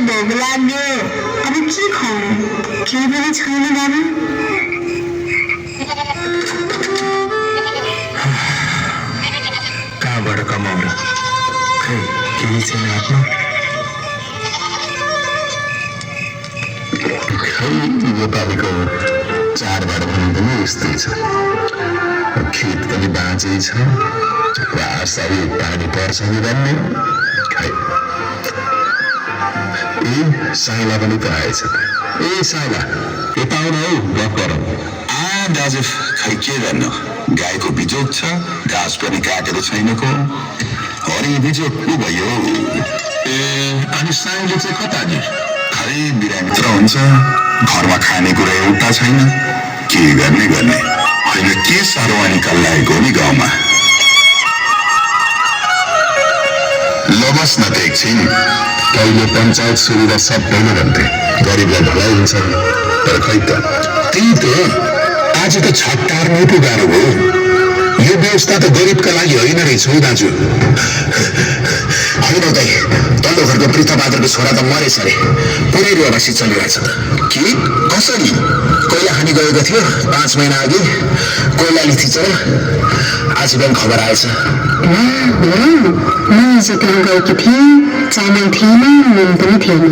भोग लाग्यो अब के खाउँ केही पनि छैन बाबु कहाँबाट कमाउँ र खै केही छैन हातमा खै नेपालीको चाडबाड भन्नु पनि यस्तै छ खेत पनि बाँझै छ रासरी पानी पर्छ कि भन्ने खै ए साइला पनि त आएछ ए साइला यता आउन हौ गफ गरौँ दाजु खै के गर्नु गाईको बिजोग छ घाँस पनि काटेको छैनको हरि बिजोग को भयो ए अनि साइले चाहिँ कता नि खै बिरामीत्र हुन्छ घरमा खानेकुरा एउटा छैन के गर्ने होइन के साह्रो अनि कल्लाएको नि गाउँमा ल बस् न त एकछिन कहिले पञ्चायत सुविधा सबैले भन्थे गरिबलाई भलाइ हुन्छ तर खै त त्यही त आज त छट टार्नु पो गाह्रो भयो यो व्यवस्था त गरिबका लागि होइन रहेछ हौ दाजु होइन दाइ तल्लो घरको पृथ्वबहादुरको छोरा त मरेछ अरे पुरै रुवासी चलिरहेछ त के कसरी कोइला खानी गएको थियो 5 महिना अघि कोइलाले थिचेर आज बिहान खबर आएछ म हिजो त्यहाँ गएकी थिएँ चामल थिएन नुन पनि थिएन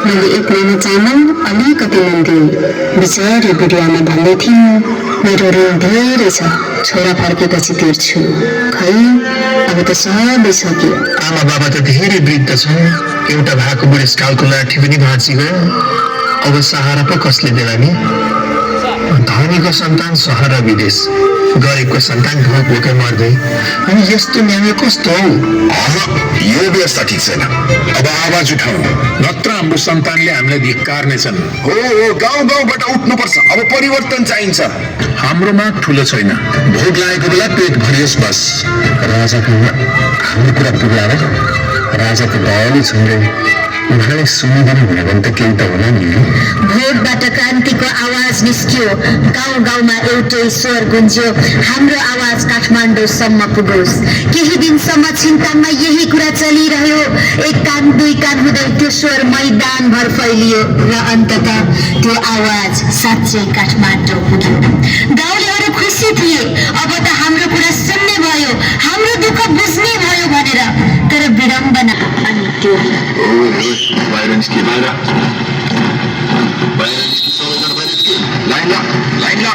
मैले 1 महिना चामल अलिकति नुन दिएँ बिचारी बिरुवामा भन्दै थिइन् मेरो ऋण धेरै छ छोरा फर्केपछि तिर्छु खै अब त सबै सक्यो आमा बाबा त धेरै वृद्ध छन् एउटा भएको बुढेसकालको लाठी पनि भाँचिगयो अब सहारा पो कसले देला नि धनीको सन्तान सहर र विदेश गरिबको सन्तान भोक भोकै मर्दै अनि यस्तो न्याय कस्तो हौ यो व्यवस्था ठिक छैन अब आवाज उठाउँ नत्र हाम्रो सन्तानले हामीलाई धिक्कार्नेछन् हो गाउँ गाउँबाट उठ्नुपर्छ अब परिवर्तन चाहिन्छ हाम्रो माग ठुलो छैन भोग लागेको बेला पेट भरियोस् बस राजाको हाम्रो कुरा पुग्ला र राजाको दयालु छन् रे उहाँले सुनिदिनु हुने भने त केही त होला नि भोटबाट क्रान्तिको आवाज निस्क्यो गाउँ गाउँमा एउटै स्वर गुन्ज्यो हाम्रो आवाज काठमाडौँसम्म पुगोस् केही दिनसम्म छिन्ताङमा यही कुरा चलिरह्यो 1 कान 2 कान हुँदै त्यो स्वर मैदानभर फैलियो र अन्ततः त्यो आवाज साँच्चै काठमाडौँ पुग्यो गाउँलेहरू खुसी थिए अब त हाम्रो कुरा सुन्ने भयो हाम्रो दुःख बुझ्ने भयो भनेर तर विडम्बना अनि त्यो बाहिर निस्के बाहिर निस्के सबैजना बाहिर निस्के लाइन ल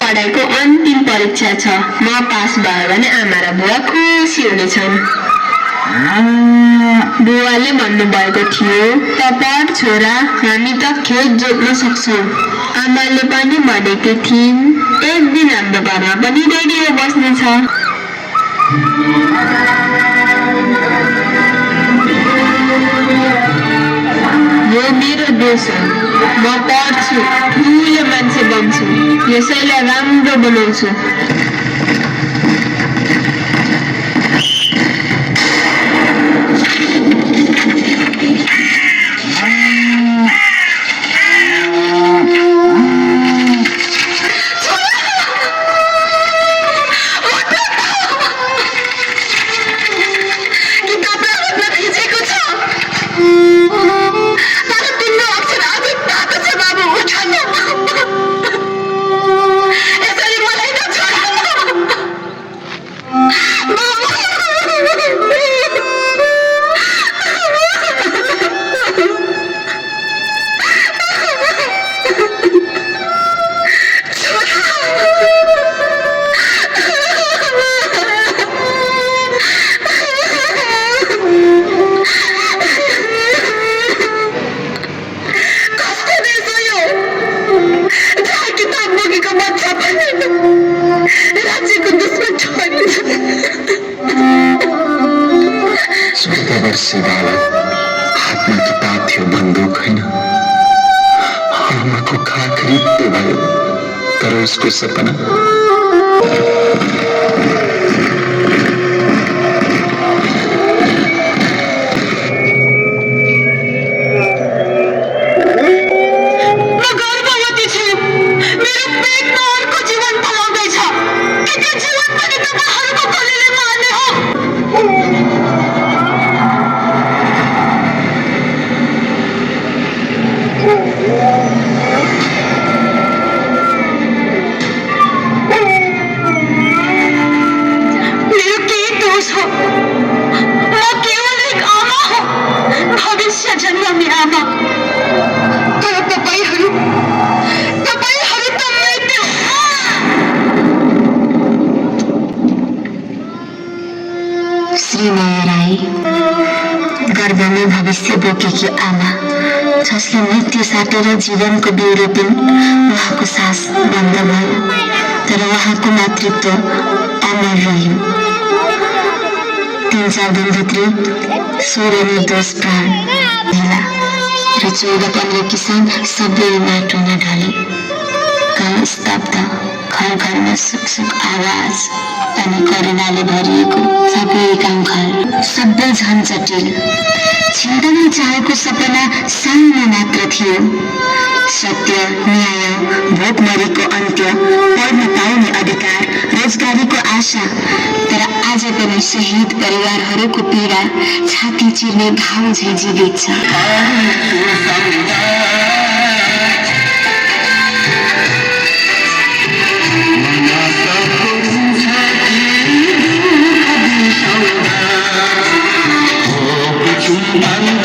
पढाइको अन्तिम परीक्षा छ म पास भयो भने आमा र बुवा खुसी हुनेछन् बुवाले भन्नुभएको थियो त पढ छोरा हामी त खेत जोत्न सक्छौँ आमाले पनि भनेकी थिइन् एक दिन हाम्रो घरमा पनि रेडियो बस्नेछ यो मेरो देश हो म पढ्छु ठुलो मान्छे बन्छु यसैलाई राम्रो बनाउँछु वर्षे बालक, हातमा किताब थियो बन्दुक होइन। आमाको खाक रित्तो भयो, तर उसको सपना श्रीमाया राई गर्भमै भविष्य बोकेकी आमा, जसले मृत्यु साटेर जीवनको बेउरोपिन उहाँको सास बन्द भयो, तर उहाँको मातृत्व अमर रह्यो। 3-4 दिनभित्रै 16 निर्दोष प्राण भेला र 14-15 किसान सबै माटोमा ढले। गाउँ स्तब्ध, घर घरमा सुक आवाज अनि करुणाले भरिएको सबै गाउँघर, सबै झन् जटिल। छिन्दनै चाहेको सपना सानो मात्र थियो, सत्य, न्याय, भोकमरीको अन्त्य, पढ्न पाउने अधिकार, रोजगारीको आशा। तर आज पनि शहीद परिवारहरूको पीडा छाती चिर्ने घाउ झैँ जीवित छ। I'm